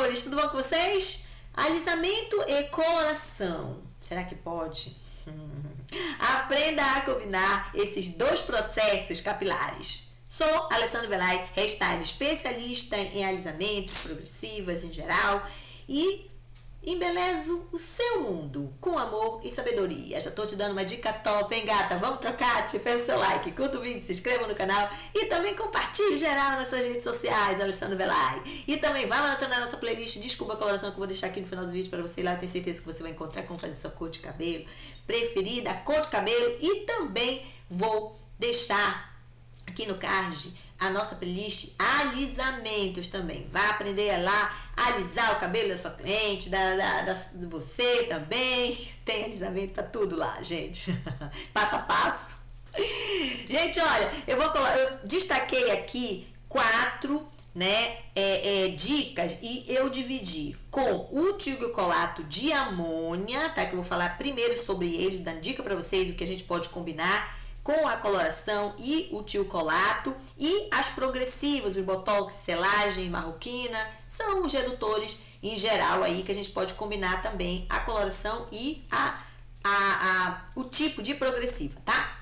amores, tudo bom com vocês? Alisamento e coloração, será que pode? Aprenda a combinar esses dois processos capilares. Sou Alessandra Velay, hairstyle especialista em alisamentos, progressivas em geral e embelezo o seu mundo com amor e sabedoria. Já tô te dando uma dica top, hein, gata? Vamos trocar? Te peço seu like, curta o vídeo, se inscreva no canal e também compartilhe geral nas suas redes sociais, Alessandra Velay. E também vai maratonar nossa playlist Desculpa a Coloração, que eu vou deixar aqui no final do vídeo para você ir lá. Eu tenho certeza que você vai encontrar como fazer sua cor de cabelo preferida, cor de cabelo, e também vou deixar aqui no card a nossa playlist alisamentos também. Vai aprender lá a alisar o cabelo da sua cliente, de você também. Tem alisamento para tudo lá, gente. Passo a passo. Gente, olha, eu destaquei aqui 4 dicas e eu dividi com o tioglicolato de amônia, tá? Que eu vou falar primeiro sobre ele, dando dica para vocês do que a gente pode combinar com a coloração e o tioglicolato, e as progressivas, o botox, selagem, marroquina, são os redutores em geral aí que a gente pode combinar também a coloração e o tipo de progressiva, tá?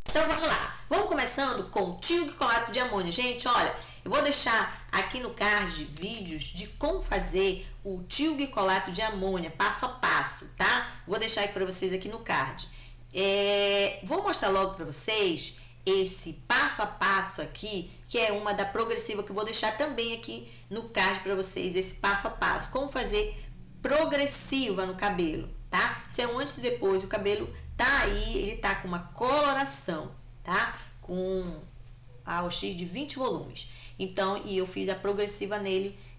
Então vamos lá, vamos começando com o tioglicolato de amônia. Gente, olha, eu vou deixar aqui no card vídeos de como fazer o tioglicolato de amônia passo a passo, tá? Vou deixar aqui para vocês aqui no card. Vou mostrar logo para vocês esse passo a passo aqui, que é uma da progressiva, que eu vou deixar também aqui no card para vocês, esse passo a passo, como fazer progressiva no cabelo, tá? Isso é um antes e depois, o cabelo tá aí, ele tá com uma coloração, tá? Com a OX de 20 volumes, então, e eu fiz a progressiva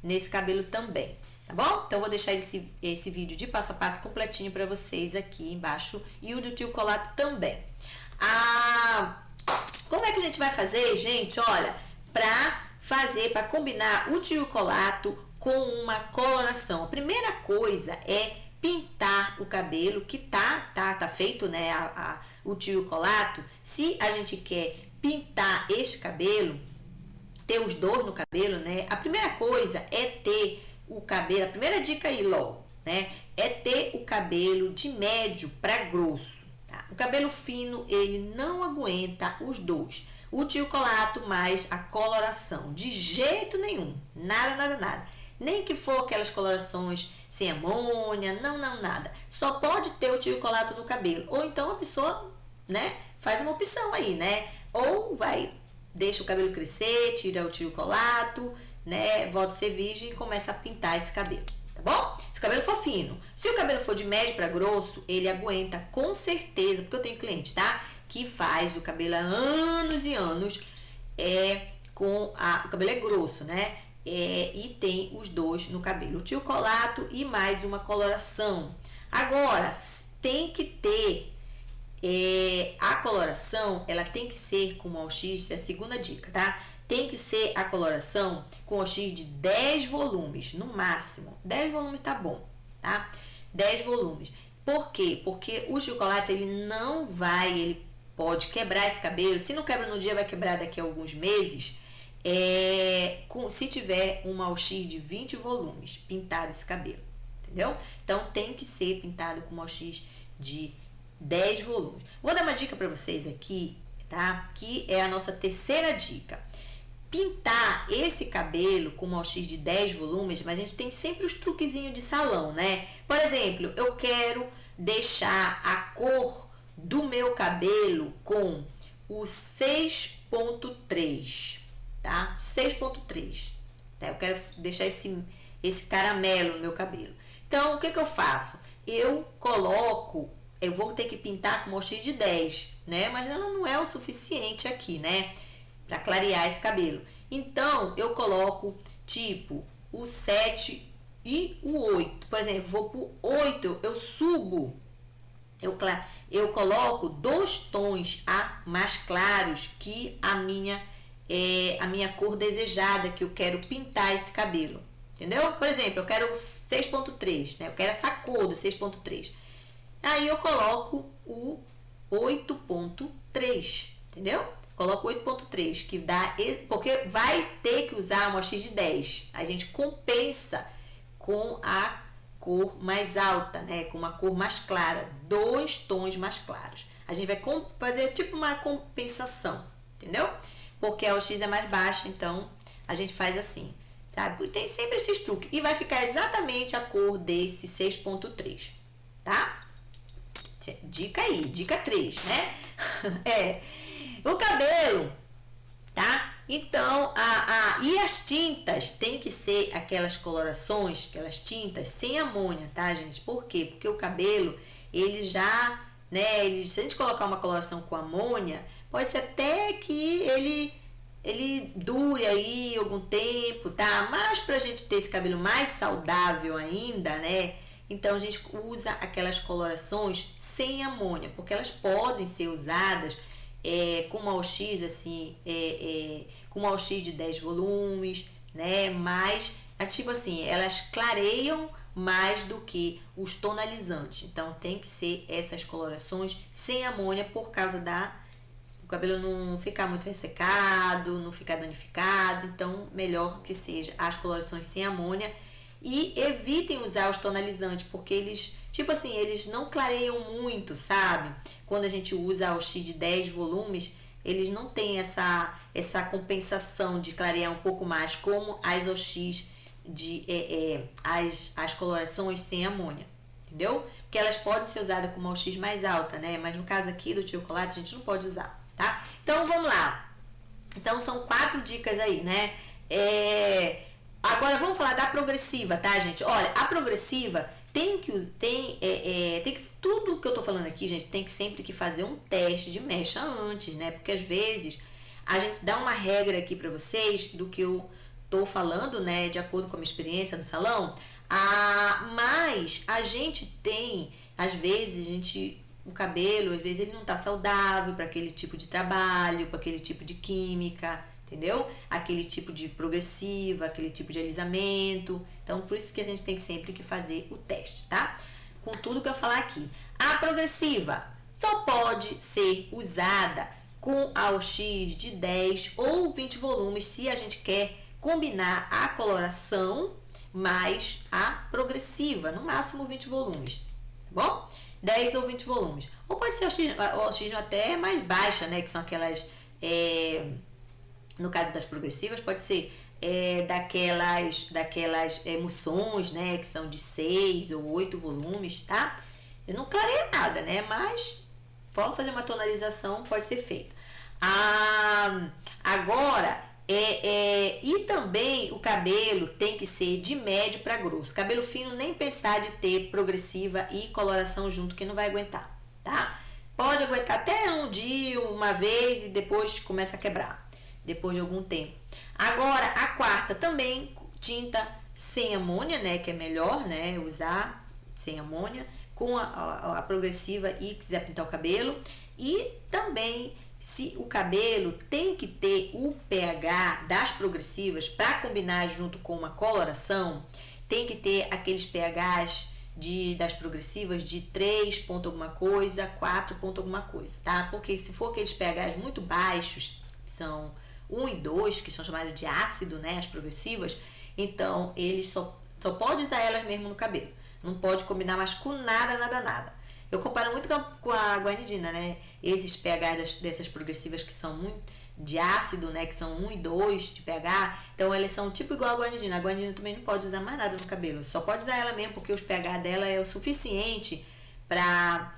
nesse cabelo também. Tá bom? Então, eu vou deixar esse vídeo de passo a passo completinho para vocês aqui embaixo, e o do tioglicolato também. Como é que a gente vai fazer, gente? Olha, para combinar o tioglicolato com uma coloração. A primeira coisa é pintar o cabelo, que tá feito, né, o tioglicolato. Se a gente quer pintar este cabelo, ter os dois no cabelo, né, a primeira coisa é ter o cabelo, a primeira dica aí logo, né, é ter o cabelo de médio para grosso, tá? O cabelo fino, ele não aguenta os dois, o tioglicolato mais a coloração, de jeito nenhum, nada, nem que for aquelas colorações sem amônia, não, nada, só pode ter o tioglicolato no cabelo, ou então a pessoa, né, faz uma opção aí, né, ou deixa o cabelo crescer, tira o tioglicolato, né, volta a ser virgem e começa a pintar esse cabelo, tá bom? Se o cabelo for fino, se o cabelo for de médio para grosso, ele aguenta com certeza, porque eu tenho cliente, tá, que faz o cabelo há anos e anos, o cabelo é grosso, né, e tem os dois no cabelo, o tioglicolato e mais uma coloração. Agora, tem que ter a coloração, ela tem que ser com uma OX, é a segunda dica, tá? Tem que ser a coloração com OX de 10 volumes, no máximo. 10 volumes tá bom, tá? 10 volumes. Por quê? Porque o tioglicolato, ele pode quebrar esse cabelo. Se não quebra no dia, vai quebrar daqui a alguns meses. Se tiver uma OX de 20 volumes, pintado esse cabelo, entendeu? Então, tem que ser pintado com uma OX de 10 volumes. Vou dar uma dica para vocês aqui, tá? Que é a nossa terceira dica. Pintar esse cabelo com uma OX de 10 volumes, mas a gente tem sempre os truquezinhos de salão, né? Por exemplo, eu quero deixar a cor do meu cabelo com o 6.3, tá? 6.3, tá? Eu quero deixar esse caramelo no meu cabelo. Então, o que eu faço? Eu vou ter que pintar com uma OX de 10, né? Mas ela não é o suficiente aqui, né, para clarear esse cabelo. Então, eu coloco tipo o 7 e o 8. Por exemplo, vou pro 8, eu subo, eu coloco 2 tons mais claros que a minha cor desejada, que eu quero pintar esse cabelo. Entendeu? Por exemplo, eu quero 6.3, né? Eu quero essa cor do 6.3. Aí eu coloco o 8.3, entendeu? Coloco 8.3, que dá, porque vai ter que usar uma OX de 10. A gente compensa com a cor mais alta, né? Com uma cor mais clara, 2 tons mais claros. A gente vai fazer tipo uma compensação, entendeu? Porque a OX é mais baixa, então a gente faz assim, sabe? Porque tem sempre esses truques. E vai ficar exatamente a cor desse 6.3, tá? Dica aí, dica 3, né? O cabelo, tá? Então, e as tintas tem que ser aquelas colorações, aquelas tintas sem amônia, tá, gente? Por quê? Porque o cabelo, ele já, né, se a gente colocar uma coloração com amônia, pode ser até que ele dure aí algum tempo, tá? Mas pra gente ter esse cabelo mais saudável ainda, né? Então a gente usa aquelas colorações sem amônia, porque elas podem ser usadas com uma OX assim, com uma OX de 10 volumes, né? Mas, tipo assim, elas clareiam mais do que os tonalizantes. Então tem que ser essas colorações sem amônia por causa o cabelo não ficar muito ressecado, não ficar danificado. Então melhor que seja as colorações sem amônia. E evitem usar os tonalizantes, porque eles, tipo assim, eles não clareiam muito, sabe? Quando a gente usa a OX de 10 volumes, eles não têm essa compensação de clarear um pouco mais, como as OX as colorações sem amônia, entendeu? Porque elas podem ser usadas com uma OX mais alta, né? Mas no caso aqui do chocolate, a gente não pode usar, tá? Então, vamos lá. Então, são 4 dicas aí, né? Agora vamos falar da progressiva, tá, gente? Olha, a progressiva tudo que eu tô falando aqui, gente, tem que sempre que fazer um teste de mecha antes, né? Porque às vezes a gente dá uma regra aqui pra vocês do que eu tô falando, né, de acordo com a minha experiência no salão. Mas a gente tem, às vezes, o cabelo, às vezes ele não tá saudável para aquele tipo de trabalho, para aquele tipo de química, entendeu? Aquele tipo de progressiva, aquele tipo de alisamento. Então, por isso que a gente tem sempre que fazer o teste, tá? Com tudo que eu falar aqui. A progressiva só pode ser usada com a OX de 10 ou 20 volumes se a gente quer combinar a coloração mais a progressiva, no máximo 20 volumes, tá bom? 10 ou 20 volumes. Ou pode ser a OX até mais baixa, né? Que são aquelas... no caso das progressivas, pode ser daquelas emulsões, né, que são de 6 ou 8 volumes, tá? Eu não clareia nada, né, mas vamos fazer uma tonalização, pode ser feita. Agora, e também o cabelo tem que ser de médio para grosso. Cabelo fino, nem pensar de ter progressiva e coloração junto, que não vai aguentar, tá? Pode aguentar até um dia, uma vez, e depois começa a quebrar, depois de algum tempo. Agora, a quarta também, tinta sem amônia, né, que é melhor, né, usar sem amônia, com a progressiva e quiser pintar o cabelo. E também, se o cabelo tem que ter o pH das progressivas para combinar junto com uma coloração, tem que ter aqueles pHs das progressivas de 3 ponto alguma coisa, 4 ponto alguma coisa, tá? Porque se for aqueles pHs muito baixos, que são 1 e 2, que são chamados de ácido, né, as progressivas, então eles só pode usar elas mesmo no cabelo. Não pode combinar mais com nada. Eu comparo muito com a guanidina, né? Esses pH dessas progressivas que são muito de ácido, né? Que são 1 e 2 de pH. Então, elas são tipo igual a guanidina. A guanidina também não pode usar mais nada no cabelo. Só pode usar ela mesmo, porque os pH dela é o suficiente para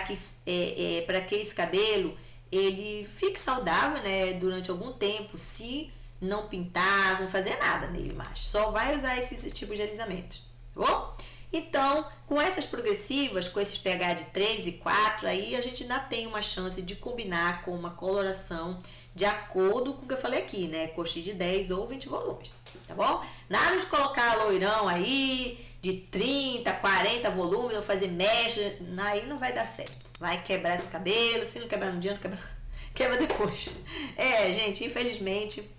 que esse cabelo ele fique saudável, né? Durante algum tempo, se não pintar, não fazer nada nele mais. Só vai usar esses tipos de alisamentos, tá bom? Então, com essas progressivas, com esses pH de 3 e 4, aí a gente ainda tem uma chance de combinar com uma coloração de acordo com o que eu falei aqui, né? Com OX de 10 ou 20 volumes, tá bom? Nada de colocar loirão aí, de 30, 40 volumes, ou fazer mecha, aí não vai dar certo. Vai quebrar esse cabelo, se não quebrar no dia, não quebra depois. Gente, infelizmente...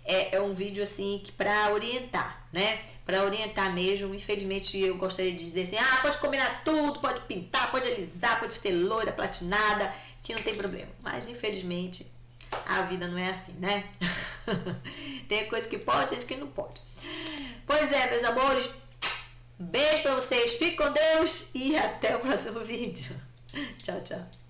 É um vídeo assim que para orientar, né? Para orientar mesmo. Infelizmente eu gostaria de dizer assim: pode combinar tudo, pode pintar, pode alisar, pode ser loira, platinada, que não tem problema. Mas infelizmente a vida não é assim, né? Tem coisa que pode, gente que não pode. Pois é, meus amores, beijo pra vocês, fique com Deus e até o próximo vídeo. Tchau, tchau.